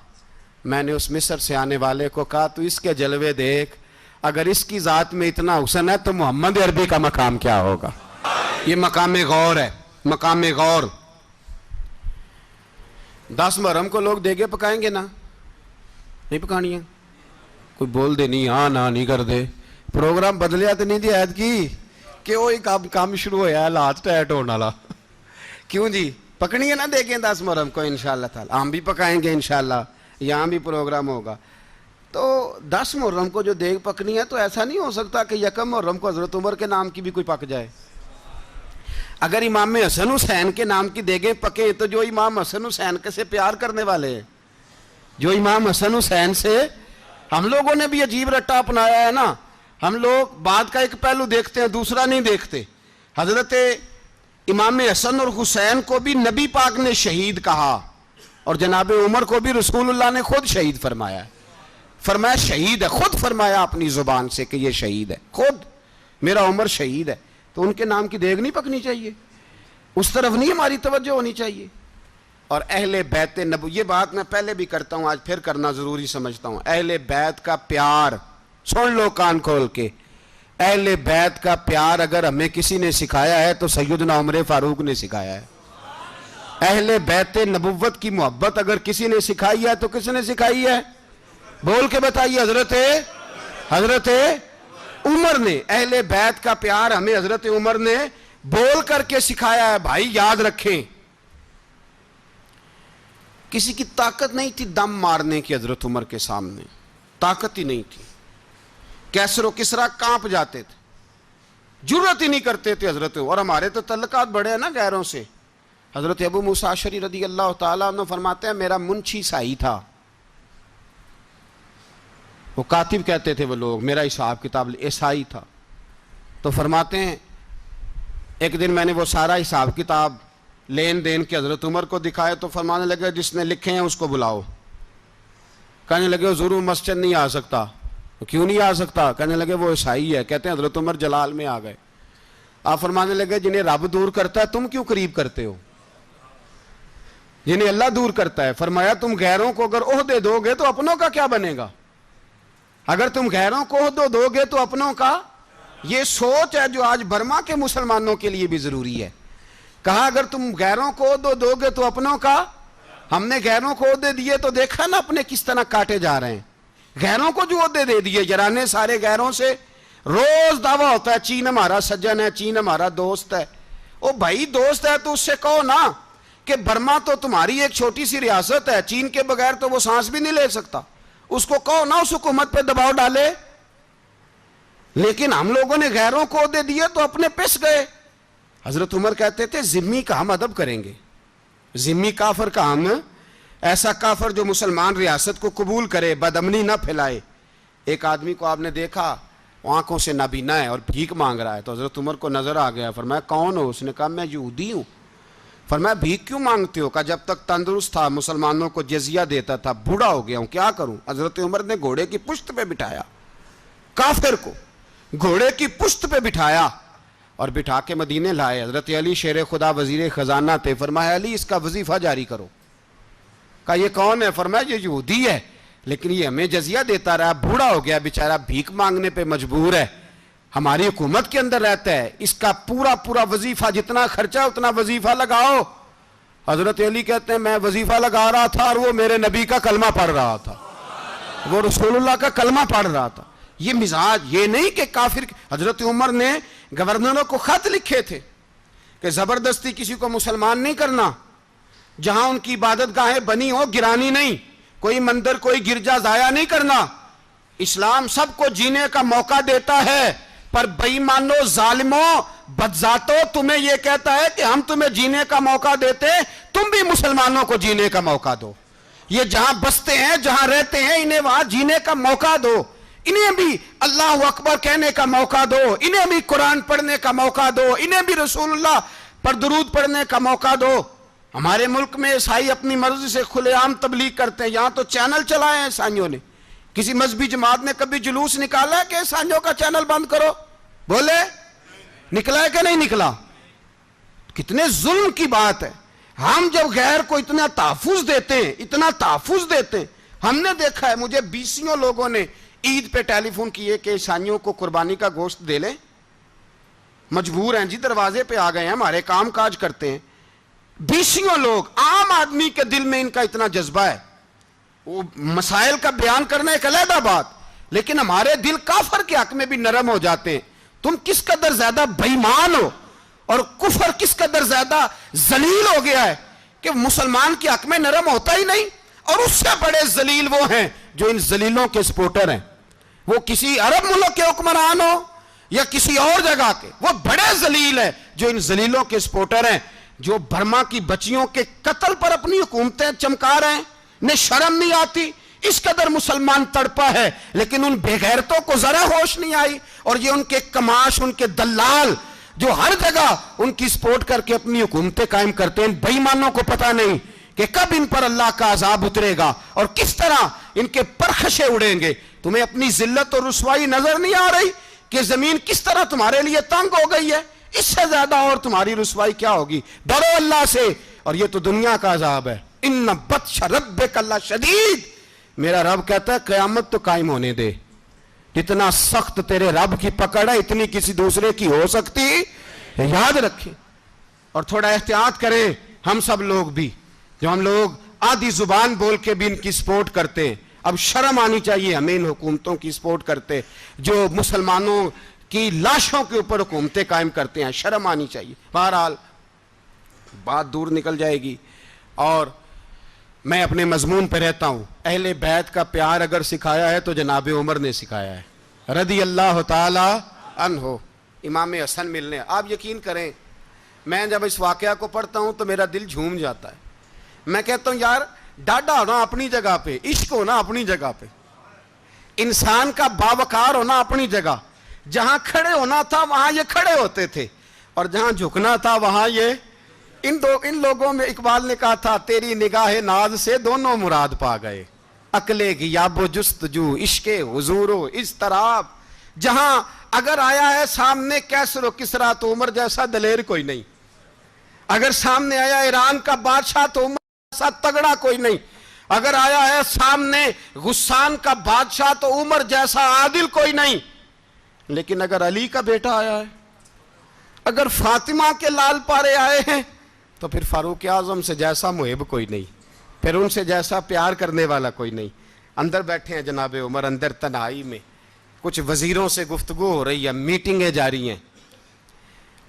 میں نے اس مصر سے آنے والے کو کہا تو اس کے جلوے دیکھ, اگر اس کی ذات میں اتنا حسن ہے تو محمد عربی کا مقام کیا ہوگا. یہ مقام غور ہے, مقام غور. 10 محرم کو لوگ دیگے پکائیں گے نا, نہیں پکانی ہے؟ کوئی بول دے نہیں, ہاں نہ نہیں کر دے. پروگرام بدلیا تو نہیں دی عید کی کہ وہی کام شروع ہویا ہے لات ٹائٹ ہونے والا. کیوں جی, پکنی ہے نا دیگیں 10 محرم کو انشاءاللہ تعالی. ہم بھی پکائیں گے انشاءاللہ, یہاں بھی پروگرام ہوگا. تو 10 محرم کو جو دیگ پکنی ہے تو ایسا نہیں ہو سکتا کہ 1 محرم کو حضرت عمر کے نام کی بھی کوئی پک جائے. اگر امام حسن حسین کے نام کی دیگیں پکیں تو جو امام حسن حسین کے سے پیار کرنے والے ہیں, جو امام حسن حسین سے, ہم لوگوں نے بھی عجیب رٹا اپنایا ہے نا. ہم لوگ بات کا ایک پہلو دیکھتے ہیں, دوسرا نہیں دیکھتے. حضرت امام حسن اور حسین کو بھی نبی پاک نے شہید کہا, اور جناب عمر کو بھی رسول اللہ نے خود شہید فرمایا. فرمایا شہید ہے, خود فرمایا اپنی زبان سے کہ یہ شہید ہے, خود میرا عمر شہید ہے. تو ان کے نام کی دیگ نہیں پکنی چاہیے, اس طرف نہیں ہماری توجہ ہونی چاہیے. اور اہل بیت نبو, یہ بات میں پہلے بھی کرتا ہوں, آج پھر کرنا ضروری سمجھتا ہوں. اہل بیت کا پیار, سن لو کان کھول کے, اہل بیت کا پیار اگر ہمیں کسی نے سکھایا ہے تو سیدنا عمر فاروق نے سکھایا ہے. اہل بیت نبوت کی محبت اگر کسی نے سکھائی ہے تو کس نے سکھائی ہے؟ بول کے بتائیے. حضرت عمر نے. اہل بیت کا پیار ہمیں حضرت عمر نے بول کر کے سکھایا ہے. بھائی یاد رکھیں, کسی کی طاقت نہیں تھی دم مارنے کی حضرت عمر کے سامنے, طاقت ہی نہیں تھی. کیسر و کسرا کانپ جاتے تھے, جرت ہی نہیں کرتے تھے حضرت. اور ہمارے تو تعلقات بڑے ہیں نا غیروں سے. حضرت ابو موسیٰ اشعری رضی اللہ تعالیٰ عنہ فرماتے ہیں میرا منشی عیسائی تھا. وہ کاتب کہتے تھے وہ لوگ, میرا حساب کتاب عیسائی تھا. تو فرماتے ہیں ایک دن میں نے وہ سارا حساب کتاب لین دین کے حضرت عمر کو دکھائے تو فرمانے لگے جس نے لکھے ہیں اس کو بلاؤ. کہنے لگے حضور مسجد نہیں آ سکتا. کیوں نہیں آ سکتا؟ کہنے لگے وہ عیسائی ہے. کہتے ہیں حضرت عمر جلال میں آ گئے. آپ فرمانے لگے جنہیں رب دور کرتا ہے تم کیوں قریب کرتے ہو؟ جنہیں اللہ دور کرتا ہے. فرمایا تم غیروں کو اگر عہدے دو گے تو اپنوں کا کیا بنے گا؟ اگر تم غیروں کو عہدے دو گے تو اپنوں کا. یہ سوچ ہے جو آج برما کے مسلمانوں کے لیے بھی ضروری ہے. کہا اگر تم غیروں کو عہدے دو گے تو اپنوں کا. ہم نے غیروں کو عہدے دیے تو دیکھا نا اپنے کس طرح کاٹے جا رہے ہیں. غیروں کو جو عہدے دے دیے یارانے سارے غیروں سے. روز دعویٰ ہوتا ہے چین ہمارا سجن ہے, چین ہمارا دوست ہے. او بھائی دوست ہے تو اس سے کہو نا کہ برما تو تمہاری ایک چھوٹی سی ریاست ہے, چین کے بغیر تو وہ سانس بھی نہیں لے سکتا. اس کو کہو نا اس حکومت پہ دباؤ ڈالے. لیکن ہم لوگوں نے غیروں کو عہدے دیے تو اپنے پس گئے. حضرت عمر کہتے تھے ذمی کا ہم ادب کریں گے. ذمی کافر کا ہم, ایسا کافر جو مسلمان ریاست کو قبول کرے, بدامنی نہ پھیلائے. ایک آدمی کو آپ نے دیکھا آنکھوں سے نابینا ہے اور بھیک مانگ رہا ہے, تو حضرت عمر کو نظر آ گیا. فرمایا کون ہو؟ اس نے کہا میں یہودی ہوں. فرمایا بھیک کیوں مانگتے ہو؟ کہا جب تک تندرست تھا مسلمانوں کو جزیہ دیتا تھا, بوڑھا ہو گیا ہوں کیا کروں. حضرت عمر نے گھوڑے کی پشت پہ بٹھایا کافر کو, گھوڑے کی پشت پہ بٹھایا اور بٹھا کے مدینے لائے. حضرت علی شیر خدا وزیر خزانہ تھے. فرمایا علی اس کا وظیفہ جاری کرو. کہا یہ کون ہے؟ فرمایا یہ یہودی ہے لیکن یہ ہمیں جزیہ دیتا رہا, بوڑھا ہو گیا بیچارہ, بھیک مانگنے پہ مجبور ہے, ہماری حکومت کے اندر رہتا ہے, اس کا پورا وظیفہ جتنا خرچہ اتنا وظیفہ لگاؤ. حضرت علی کہتے ہیں میں وظیفہ لگا رہا تھا اور وہ میرے نبی کا کلمہ پڑھ رہا تھا, وہ رسول اللہ کا کلمہ پڑھ رہا تھا. یہ مزاج, یہ نہیں کہ کافر. حضرت عمر نے گورنروں کو خط لکھے تھے کہ زبردستی کسی کو مسلمان نہیں کرنا, جہاں ان کی عبادت گاہیں بنی ہو گرانی نہیں, کوئی مندر کوئی گرجا ضائع نہیں کرنا. اسلام سب کو جینے کا موقع دیتا ہے, پر بے ایمانو ظالموں بدذاتوں تمہیں یہ کہتا ہے کہ ہم تمہیں جینے کا موقع دیتے, تم بھی مسلمانوں کو جینے کا موقع دو. یہ جہاں بستے ہیں جہاں رہتے ہیں انہیں وہاں جینے کا موقع دو, انہیں بھی اللہ اکبر کہنے کا موقع دو, انہیں بھی قرآن پڑھنے کا موقع دو, انہیں بھی رسول اللہ پر درود پڑھنے کا موقع دو. ہمارے ملک میں عیسائی اپنی مرضی سے کھلے عام تبلیغ کرتے ہیں. یہاں تو چینل چلائے ہیں عیسائیوں نے. کسی مذہبی جماعت نے کبھی جلوس نکالا ہے کہ عیسائیوں کا چینل بند کرو؟ بولے نکلا ہے کہ نہیں نکلا؟ کتنے ظلم کی بات ہے. ہم جب غیر کو اتنا تحفظ دیتے ہیں, اتنا تحفظ دیتے ہیں. ہم نے دیکھا ہے, مجھے بیسیوں لوگوں نے عید پہ ٹیلی فون کیے کہ عیسائیوں کو قربانی کا گوشت دے لیں, مجبور ہیں جی, دروازے پہ آ گئے ہیں, ہمارے کام کاج کرتے ہیں. بیسیوں لوگ, عام آدمی کے دل میں ان کا اتنا جذبہ ہے. وہ مسائل کا بیان کرنا ایک علیحدہ بات, لیکن ہمارے دل کافر کے حق میں بھی نرم ہو جاتے ہیں. تم کس قدر زیادہ بے ایمان ہو اور کفر کس قدر زیادہ ذلیل ہو گیا ہے کہ مسلمان کے حق میں نرم ہوتا ہی نہیں. اور اس سے بڑے ذلیل وہ ہیں جو ان ذلیلوں کے سپورٹر ہیں. وہ کسی عرب ملک کے حکمران ہو یا کسی اور جگہ کے, وہ بڑے ذلیل ہیں جو ان ذلیلوں کے سپورٹر ہیں, جو برما کی بچیوں کے قتل پر اپنی حکومتیں چمکا رہے ہیں. انہیں شرم نہیں آتی. اس قدر مسلمان تڑپا ہے, لیکن ان بے غیرتوں کو ذرا ہوش نہیں آئی. اور یہ ان کے کماش, ان کے دلال جو ہر جگہ ان کی سپورٹ کر کے اپنی حکومتیں قائم کرتے ہیں, ان بے ایمانوں کو پتہ نہیں کہ کب ان پر اللہ کا عذاب اترے گا اور کس طرح ان کے پرخشے اڑیں گے. تمہیں اپنی ذلت اور رسوائی نظر نہیں آ رہی کہ زمین کس طرح تمہارے لیے تنگ ہو گئی ہے؟ اس سے زیادہ اور تمہاری رسوائی کیا ہوگی؟ ڈرو اللہ سے. اور یہ تو دنیا کا عذاب ہے. ان بطش ربک لشدید, میرا رب کہتا ہے قیامت تو قائم ہونے دے. جتنا سخت تیرے رب کی پکڑ ہے اتنی کسی دوسرے کی ہو سکتی, یاد رکھیں. اور تھوڑا احتیاط کریں ہم سب لوگ بھی, جو ہم لوگ آدھی زبان بول کے بھی ان کی سپورٹ کرتے ہیں. اب شرم آنی چاہیے ہمیں ان حکومتوں کی سپورٹ کرتے جو مسلمانوں کی لاشوں کے اوپر حکومتیں قائم کرتے ہیں. شرم آنی چاہیے. بہرحال بات دور نکل جائے گی اور میں اپنے مضمون پہ رہتا ہوں. اہل بیت کا پیار اگر سکھایا ہے تو جناب عمر نے سکھایا ہے رضی اللہ تعالی عنہ. امام حسن ملنے, آپ یقین کریں میں جب اس واقعہ کو پڑھتا ہوں تو میرا دل جھوم جاتا ہے. میں کہتا ہوں یار ڈاڈا ہونا اپنی جگہ پہ, عشق ہونا اپنی جگہ پہ, انسان کا باوقار ہونا اپنی جگہ. جہاں کھڑے ہونا تھا وہاں یہ کھڑے ہوتے تھے, اور جہاں جھکنا تھا وہاں یہ. ان لوگوں میں اقبال نے کہا تھا تیری نگاہ ناز سے دونوں مراد پا گئے, عقل غیاب و جستجو عشق حضور و اضطراب. جہاں اگر آیا ہے سامنے کیسر و کسرا تو عمر جیسا دلیر کوئی نہیں. اگر سامنے آیا ایران کا بادشاہ تو عمر جیسا تگڑا کوئی نہیں. اگر آیا ہے سامنے غسان کا بادشاہ تو عمر جیسا عادل کوئی نہیں. لیکن اگر علی کا بیٹا آیا ہے, اگر فاطمہ کے لال پارے آئے ہیں, تو پھر فاروق اعظم سے جیسا محب کوئی نہیں, پھر ان سے جیسا پیار کرنے والا کوئی نہیں. اندر بیٹھے ہیں جناب عمر, اندر تنہائی میں کچھ وزیروں سے گفتگو ہو رہی ہے, میٹنگیں جاری ہیں.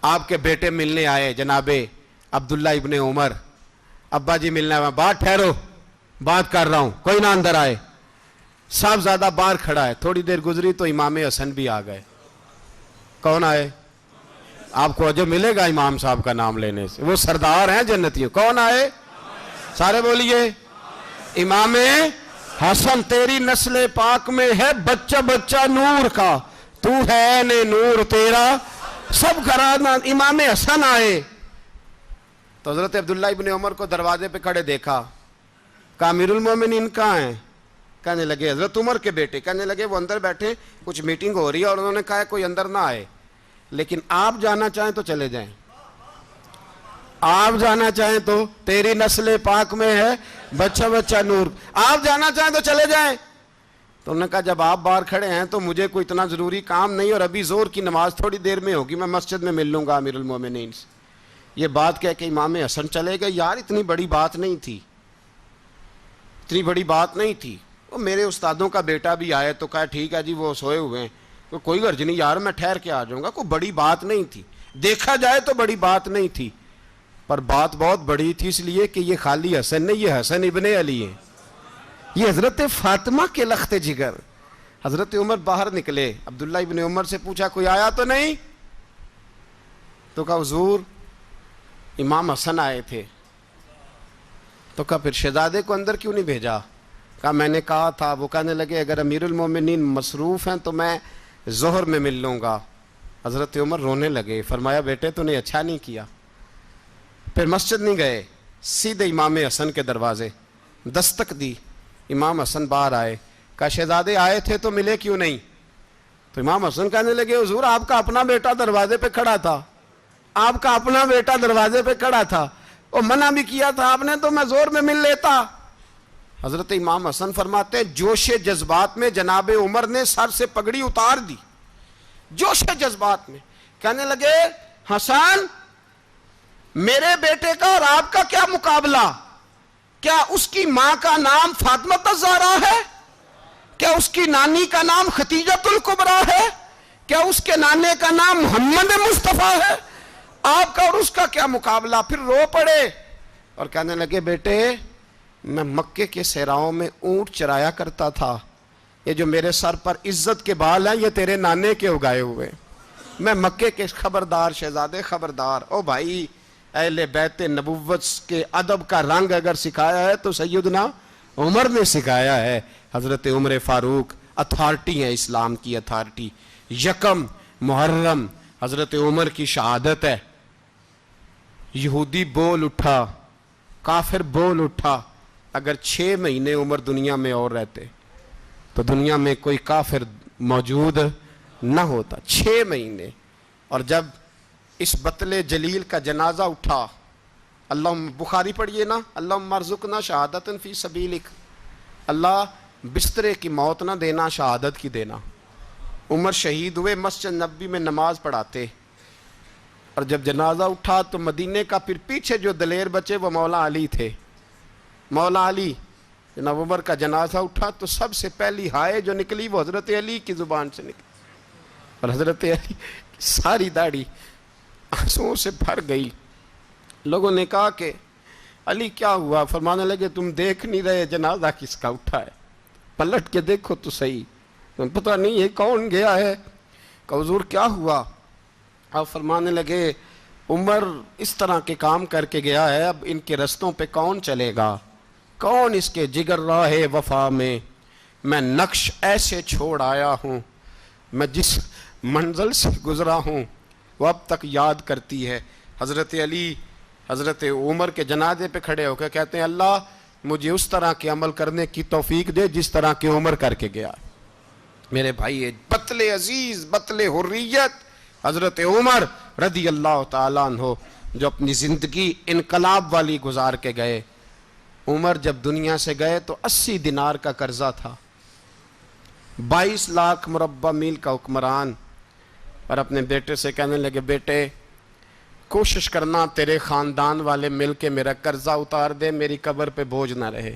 آپ کے بیٹے ملنے آئے جناب عبداللہ ابن عمر. ابا جی ملنا ہے, بات ٹھہرو بات کر رہا ہوں, کوئی نہ اندر آئے. صاحب زیادہ باہر کھڑا ہے. تھوڑی دیر گزری تو امام حسن بھی آ گئے. کون آئے؟ آپ کو جو ملے گا امام صاحب کا نام لینے سے, وہ سردار ہیں جنتیوں. کون آئے؟ سارے بولیے امام حسن. تیری نسل پاک میں ہے بچہ بچہ نور کا, تو ہے نے نور تیرا سب گھرانہ. امام حسن آئے تو حضرت عبداللہ ابن عمر کو دروازے پہ کھڑے دیکھا. کہا امیر المومنین کہاں ہیں؟ کہنے لگے حضرت عمر کے بیٹے. کہنے لگے وہ اندر بیٹھے, کچھ میٹنگ ہو رہی ہے, اور انہوں نے کہا کوئی اندر نہ آئے, لیکن آپ جانا چاہیں تو چلے جائیں. آپ جانا چاہیں تو, تیری نسل پاک میں ہے بچہ بچہ نور, آپ جانا چاہیں تو چلے جائیں. تو انہوں نے کہا جب آپ باہر کھڑے ہیں تو مجھے کوئی اتنا ضروری کام نہیں, اور ابھی زور کی نماز تھوڑی دیر میں ہوگی, میں مسجد میں مل لوں گا امیر المومنین سے. یہ بات کہہ کے امام حسن چلے گئے. یار اتنی بڑی بات نہیں تھی, اتنی بڑی بات نہیں تھی. وہ میرے استادوں کا بیٹا بھی آئے تو کہا ٹھیک ہے جی وہ سوئے ہوئے ہیں, کوئی غرض نہیں یار میں ٹھہر کے آ جاؤں گا. کوئی بڑی بات نہیں تھی, دیکھا جائے تو بڑی بات نہیں تھی, پر بات بہت بڑی تھی اس لیے کہ یہ خالی حسن نہیں, یہ حسن ابن علی ہیں. یہ حضرت فاطمہ کے لخت جگر. حضرت عمر باہر نکلے, عبداللہ ابن عمر سے پوچھا کوئی آیا تو نہیں؟ تو کہا حضور امام حسن آئے تھے. تو کہا پھر شہزادے کو اندر کیوں نہیں بھیجا؟ کہا میں نے کہا تھا. وہ کہنے لگے اگر امیر المومنین مصروف ہیں تو میں ظہر میں مل لوں گا. حضرت عمر رونے لگے, فرمایا بیٹے تو نے اچھا نہیں کیا. پھر مسجد نہیں گئے, سیدھے امام حسن کے دروازے دستک دی. امام حسن باہر آئے, کہا شہزادے آئے تھے تو ملے کیوں نہیں؟ تو امام حسن کہنے لگے حضور آپ کا اپنا بیٹا دروازے پہ کھڑا تھا, آپ کا اپنا بیٹا دروازے پہ کھڑا تھا, اور منع بھی کیا تھا آپ نے تو میں زور میں مل لیتا. حضرت امام حسن فرماتے ہیں جوش جذبات میں جناب عمر نے سر سے پگڑی اتار دی, جوش جذبات میں. کہنے لگے حسن میرے بیٹے کا اور آپ کا کیا مقابلہ؟ کیا اس کی ماں کا نام فاطمہ الزہرا ہے؟ کیا اس کی نانی کا نام خدیجۃ الکبریٰ ہے؟ کیا اس کے نانے کا نام محمد مصطفیٰ ہے؟ آپ کا اور اس کا کیا مقابلہ؟ پھر رو پڑے اور کہنے لگے بیٹے میں مکے کے صحراؤں میں اونٹ چرایا کرتا تھا, یہ جو میرے سر پر عزت کے بال ہیں یہ تیرے نانے کے اگائے ہوئے. میں مکے کے خبردار شہزادے خبردار. او بھائی اہل بیت نبوت کے ادب کا رنگ اگر سکھایا ہے تو سیدنا عمر نے سکھایا ہے. حضرت عمر فاروق اتھارٹی ہیں, اسلام کی اتھارٹی. یکم محرم حضرت عمر کی شہادت ہے. یہودی بول اٹھا, کافر بول اٹھا, اگر 6 مہینے عمر دنیا میں اور رہتے تو دنیا میں کوئی کافر موجود نہ ہوتا. 6 مہینے. اور جب اس بطل جلیل کا جنازہ اٹھا, اللہ بخاری پڑھیے نا, اللہم ارزقنا شہادت فی سبیلک, اللہ بسترے کی موت نہ دینا, شہادت کی دینا. عمر شہید ہوئے, مسجد نبوی میں نماز پڑھاتے, اور جب جنازہ اٹھا تو مدینے کا پھر پیچھے جو دلیر بچے وہ مولا علی تھے. مولا علی, جناب عمر کا جنازہ اٹھا تو سب سے پہلی ہائے جو نکلی وہ حضرت علی کی زبان سے نکلی, اور حضرت علی کی ساری داڑھی آنسوؤں سے بھر گئی. لوگوں نے کہا کہ علی کیا ہوا؟ فرمانے لگے تم دیکھ نہیں رہے جنازہ کس کا اٹھا ہے, پلٹ کے دیکھو تو صحیح, تم پتہ نہیں یہ کون گیا ہے. کہ حضور کیا ہوا؟ آپ فرمانے لگے عمر اس طرح کے کام کر کے گیا ہے, اب ان کے رستوں پہ کون چلے گا؟ کون اس کے جگر راہ وفا میں؟ میں نقش ایسے چھوڑ آیا ہوں, میں جس منزل سے گزرا ہوں وہ اب تک یاد کرتی ہے. حضرت علی حضرت عمر کے جنازے پہ کھڑے ہو کے کہتے ہیں اللہ مجھے اس طرح کے عمل کرنے کی توفیق دے جس طرح کے عمر کر کے گیا. میرے بھائی بطل عزیز, بطل حریت حضرت عمر رضی اللہ تعالیٰ عنہ, جو اپنی زندگی انقلاب والی گزار کے گئے. عمر جب دنیا سے گئے تو 80 دینار کا قرضہ تھا, 22 لاکھ مربع میل کا حکمران. اور اپنے بیٹے سے کہنے لگے بیٹے کوشش کرنا تیرے خاندان والے مل کے میرا قرضہ اتار دے, میری قبر پہ بوجھ نہ رہے,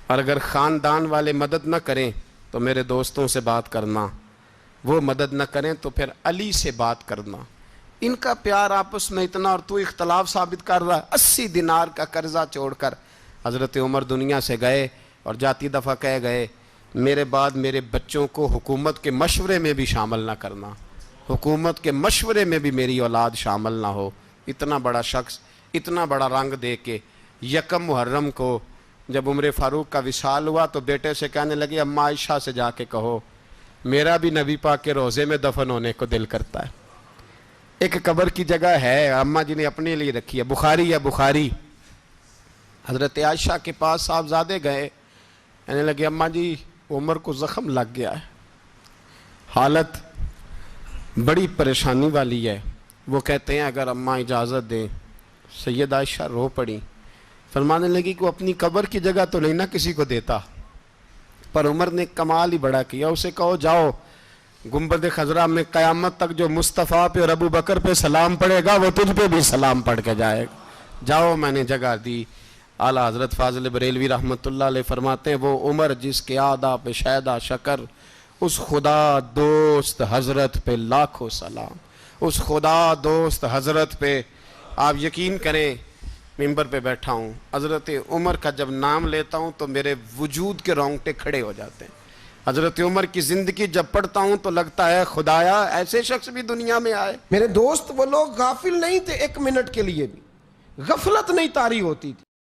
اور اگر خاندان والے مدد نہ کریں تو میرے دوستوں سے بات کرنا, وہ مدد نہ کریں تو پھر علی سے بات کرنا. ان کا پیار آپس میں اتنا, اور تو اختلاف ثابت کر رہا ہے. 80 دینار کا قرضہ چھوڑ کر حضرت عمر دنیا سے گئے, اور جاتی دفعہ کہہ گئے میرے بعد میرے بچوں کو حکومت کے مشورے میں بھی شامل نہ کرنا, حکومت کے مشورے میں بھی میری اولاد شامل نہ ہو. اتنا بڑا شخص اتنا بڑا رنگ دے کے. یکم محرم کو جب عمر فاروق کا وصال ہوا تو بیٹے سے کہنے لگے اماں عائشہ سے جا کے کہو میرا بھی نبی پاک کے روزے میں دفن ہونے کو دل کرتا ہے. ایک قبر کی جگہ ہے اماں جی نے اپنے لیے رکھی ہے, بخاری ہے بخاری. حضرت عائشہ کے پاس صاحبزادے گئے, کہنے لگے اماں جی عمر کو زخم لگ گیا ہے, حالت بڑی پریشانی والی ہے. وہ کہتے ہیں اگر اماں اجازت دیں. سید عائشہ رو پڑی, فرمانے لگی کہ وہ اپنی قبر کی جگہ تو نہیں نہ کسی کو دیتا, پر عمر نے کمال ہی بڑا کیا. اسے کہو جاؤ گنبد خضرا میں قیامت تک جو مصطفیٰ پہ اور ابو بکر پہ سلام پڑھے گا وہ تجھ پہ بھی سلام پڑھ کے جائے گا, جاؤ میں نے جگہ دی. اعلیٰ حضرت فاضل بریلوی رحمۃ اللہ علیہ فرماتے ہیں وہ عمر جس کے آدھا پہ شیدہ شکر, اس خدا دوست حضرت پہ لاکھوں سلام, اس خدا دوست حضرت پہ. آپ یقین کریں منبر پہ بیٹھا ہوں، حضرت عمر کا جب نام لیتا ہوں تو میرے وجود کے رونگٹے کھڑے ہو جاتے ہیں۔ حضرت عمر کی زندگی جب پڑھتا ہوں تو لگتا ہے خدایا ایسے شخص بھی دنیا میں آئے۔ میرے دوست وہ لوگ غافل نہیں تھے ایک منٹ کے لیے بھی، غفلت نہیں طاری ہوتی تھی۔